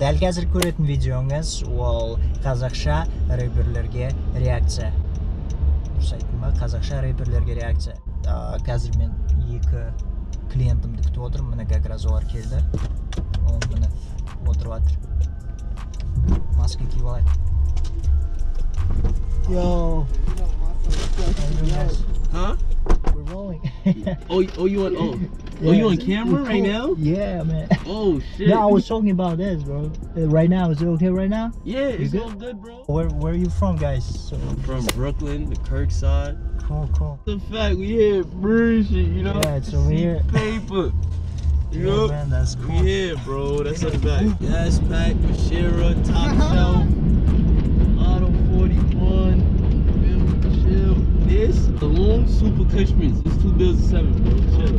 Дәл қазір көретін видеоңыз ол қазақша рэперлерге реакция. Дұрыс айттым ба? Қазақша рэперлерге реакция. Қазір мен екі клиентімді күтіп отырмын. Міне как раз олар келді. Ол міне отырып жатыр. Маска киіп алайық. Yo. Huh? We're rolling. Oh, you on? Oh, Yeah, you on camera right now? Yeah, man. Oh shit. No, I was talking about this, bro. Right now, is it okay right now? Yeah, it's good? all good, bro. Where are you from, guys? So, I'm from Brooklyn, the Kirk side. Cool. The fact we here, bullshit, you know. Yeah, it's over here. Paper. You Yeah, know? man, that's cool. We here, bro. That's a fact. Gas pack, Mashira, top shelf, Auto 41, chill. This, the long Super Cushmans. It's 2 bills of 7, bro. Chill.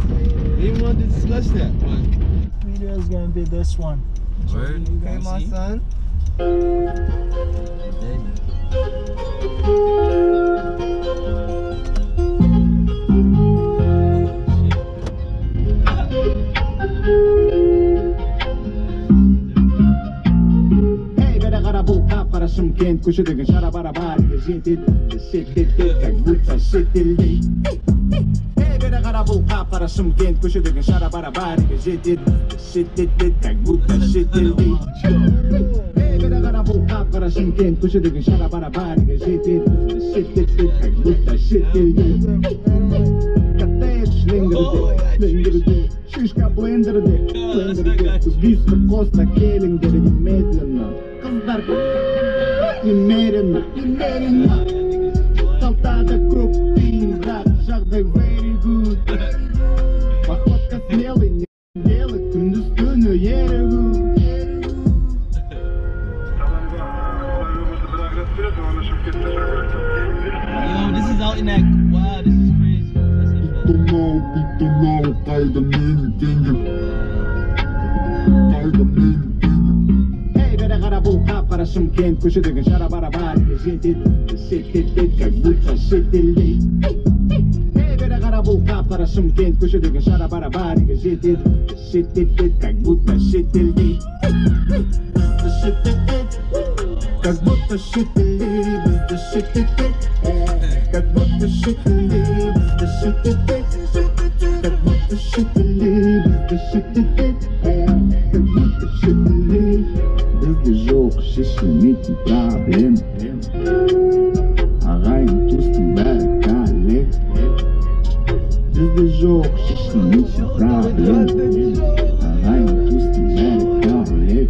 They didn't want to discuss that, but Video is gonna be this one. word. Okay, my son. Шымкент көшедегі шара-бара-бар жетеді шеттетті как будто шетелде ей бері қара бұл қап-қара Шымкент көшедегі шара-бара-бар жетеді шеттетті как будто шетелде ей бері қара бұл қап-қара Шымкент көшедегі шара-бара-бар жетеді шеттетті как будто шетелде коттедж леңгірде шишка блендерде виски коста келіңдер медленно қыздар немеренно Толтада көп тиын бірақ жағдай very good походка смелый не делай күндіз түні ерігу Yo, this is out in that. Wow, this is crazy. Питонау қайда менің теңгем қайда менің ей бері қара бұл қап-қара Шымкент көшедегі шара-бара-бар жетеді шеттетті как будто шетелде ей бері қара бұл қап-қара Шымкент көшедегі шара-бара-бар жетеді шеттетті как будто шетелде как будто шетелде бізді шеттетті как будто шетелде бізді шеттетті как будто шетелде бізді шеттетті как будто шетелде бізде жоқ шешілмейтін проблем ағайын туыстың бәрі коллег бізде жоқ шешілмейтін проблем ағайын туыстың бәрі коллег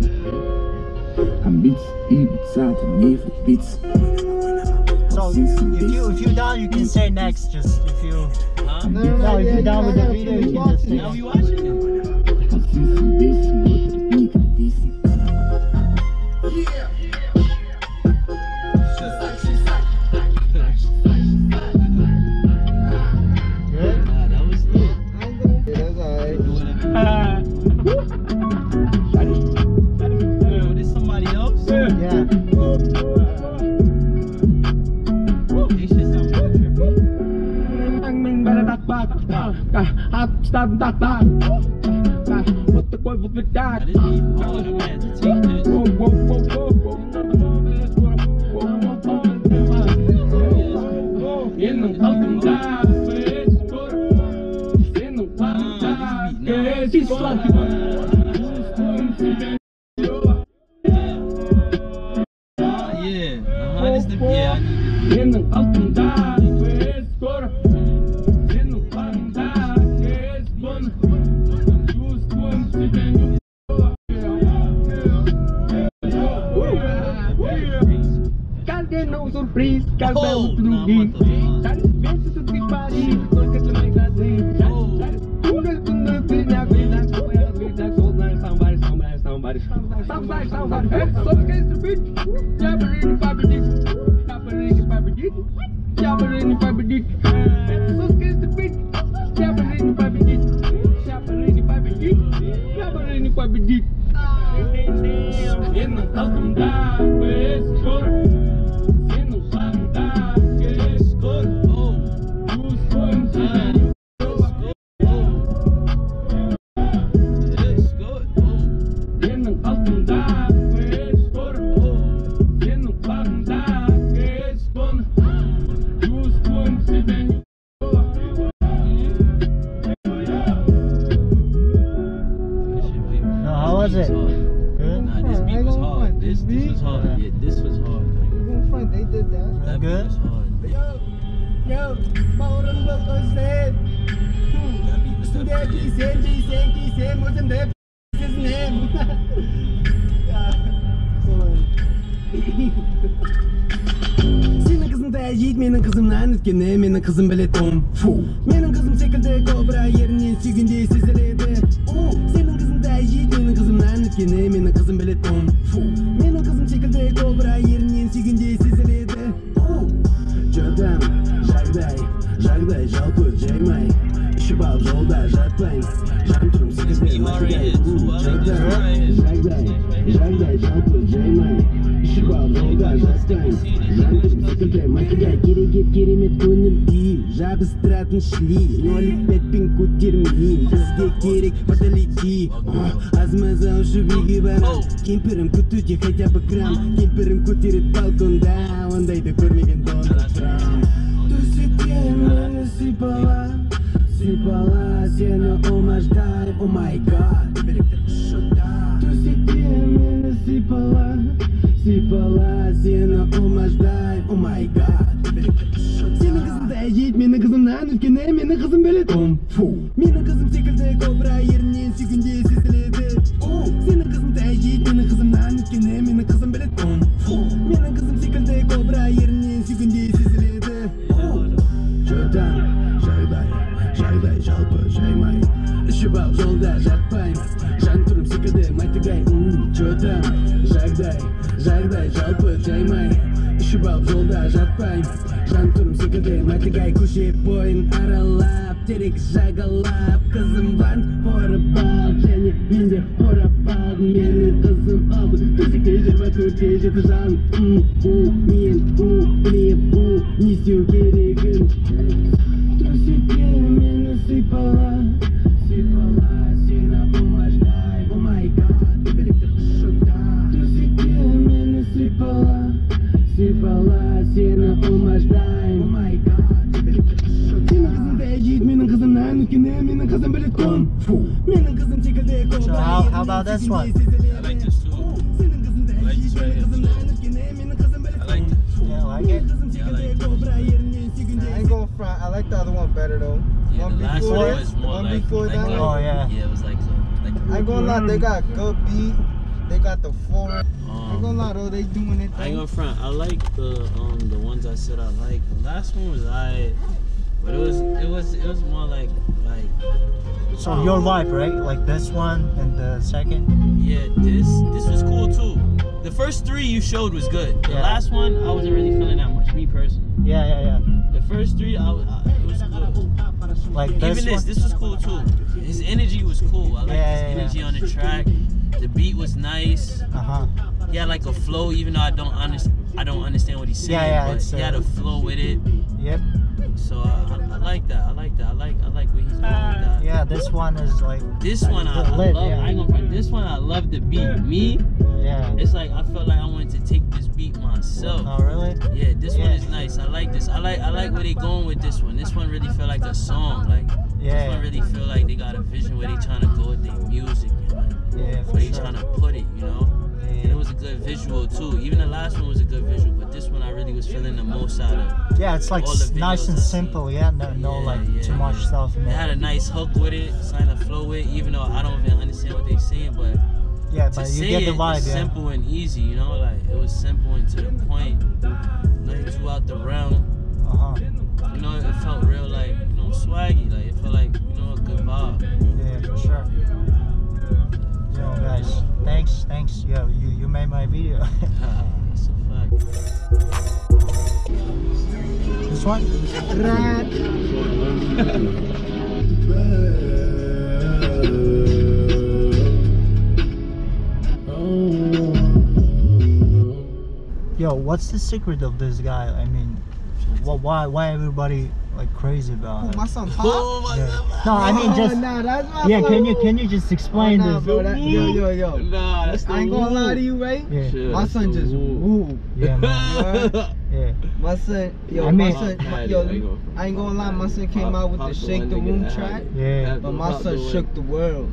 амбиция и бицата не футбица. So if you down, you can say next. Just if you no, if you're down with the video, you can just say. Now we watching it. Nah, that was it. That's alright. Yo, this somebody else? Yeah. This shit sound more trippy. Now, this be hard, I'm gonna have to take this. Yeah, this the, yeah, I need this. Cadê não surpresa? Cadê Oh, tudo nah, bem? what the Cadê pensa tudo em Paris? Porque tu não casei. This was hard. Yeah, this was hard. In front, they did that. That Good. beat was hard. Yo, Maureen Wilkos said. That beat was definitely. His name. Senin kızın da yiğit, benim kızımla ötkene, benim kızım böyle tom. Benim kızım şekilde kobra yerinin sügünde sizledi. Senin kızın da yiğit, benim kızımla ötkene, benim kızım böyle tom. Benim kızım şekilde kobra yerinin sügünde sizledi. Jodam, jagday, jalpı, jaymay. İşi bal, jolda, jatlayın. Janturum sıkıntı, makigay. Jagday, jalpı, jaymay. İşi bal, jolda, jatlayın. Janturum sıkıntı, makigay. Geri met gönül değil. Jabыстыратын şli. Nolip betpin көтермейін. Бізге керек подолети. Азмазал шубиги бана. Кемпірім күтуде хотя бы грамм. Кемпірім көтерет балконда. Ондайды көрмеген Дональд Трамп. Төсекке мені сипала. Сипала сені омаждай. О май гад. Төсекке мені сипала. Сипала сені омаждай. О май гад. Senin kızın da yiğit, benim kızımdan ötkene, benim kızım böyle tom. Benim kızım şekilde kobra yerinin sügünde sizledi. Senin kızın da yiğit, benim kızımdan ötkene, benim kızım böyle tom. Benim kızım şekilde kobra yerinin sügünde sizledi. Jodam, jagday, jalpı, jaymay. İşi bal, jolda, jatpayın. Janturum şekilde makigay. Jodam, jagday, jalpı, jaymay. İşi bal, jolda, jatpayın. Janturum şekilde makigay. Köşe boyun aralap, terek jagalap. Kızım var, horap al. Seni mende horap al. Beni kızım aldı. Төсекте жиырма төртте жеті жан. Мен, білем, не істеу керегін. Төсекке мені сипала. Сипала сені омаждай. О май гад, төбелектер шота. Төсекке мені сипала. Сипала сені омаждай. О май гад, төбелектер шота. Senin kızın da yiğit, benim kızımdan ötkene, benim kızım böyle tom. Benim kızım şekilde kobra. So how about this one? I like this too. I like this right here too. I like this. Yeah, like it? Yeah, I like this. I ain't gonna front. I like the other one better though. Yeah, the last before one this, was more one like, before that. Oh, yeah. Yeah, it was like I ain't gonna lie, they got good beat. They got the forward. I ain't gonna lie though, they doing it. I ain't gonna front. I like the ones I said I like. The last one was alright, but it was more like. So your vibe, right? Like this one and the second? Yeah, this was cool too. The first three you showed was good. The Yeah. last one I wasn't really feeling that much, me personally. Yeah. The first three it was good. Like this Even one? this was cool too. His energy was cool. I liked his energy on the track. The beat was nice. He had like a flow, even though I don't understand what he's saying, but he had a flow with it. Yep. So I like that. I like where he's going with that. Yeah, this one is like. This one I lit, love. yeah. I ain't gonna front. This one I love the beat. Me, Yeah. it's like I felt like I wanted to take this beat myself. Oh really? Yeah, this one Yeah. is nice. I like this. I like where they going with this one. This one really felt like a song. Like this Yeah. one really feel like they got a vision where they trying to go with their music and like Yeah, for where they sure. trying to put it, you know. Yeah. And it was a good visual too. Even the last one was a good visual, but this one I really was feeling the most out of. Yeah, it's like all the nice videos and I simple. seen. Yeah, no like too much stuff in It had there. a nice hook with it, something to flow with, even though I don't even understand what they're saying, but Yeah, to but you say get the it, vibe. it's Yeah. simple and easy, you know, like it was simple and to the point, nothing too out the realm. You know, it felt real, like, you know, swaggy, like it felt like, you know, a good vibe. Yeah, for sure. Yo, guys, thanks. Yo, you made my video. That's a fact. This one? Yo, what's the secret of this guy? I mean, why everybody like crazy about him? My son Pop. Oh my Yeah. God. No, I mean just Nah, that's my yeah. son. Can you just explain Nah, this? bro, yo. Nah, that's the I ain't gonna lie to rule. you, right? Yeah, Shit, My that's son the just rule. woo. yeah, man. Yeah. My son, yo, I mean- my son, Nah, yo, I ain't gonna- I ain't gonna lie, my son came out with the Pop's Shake one the nigga Room that had track, it. Yeah. but my Pop son the one. shook the world.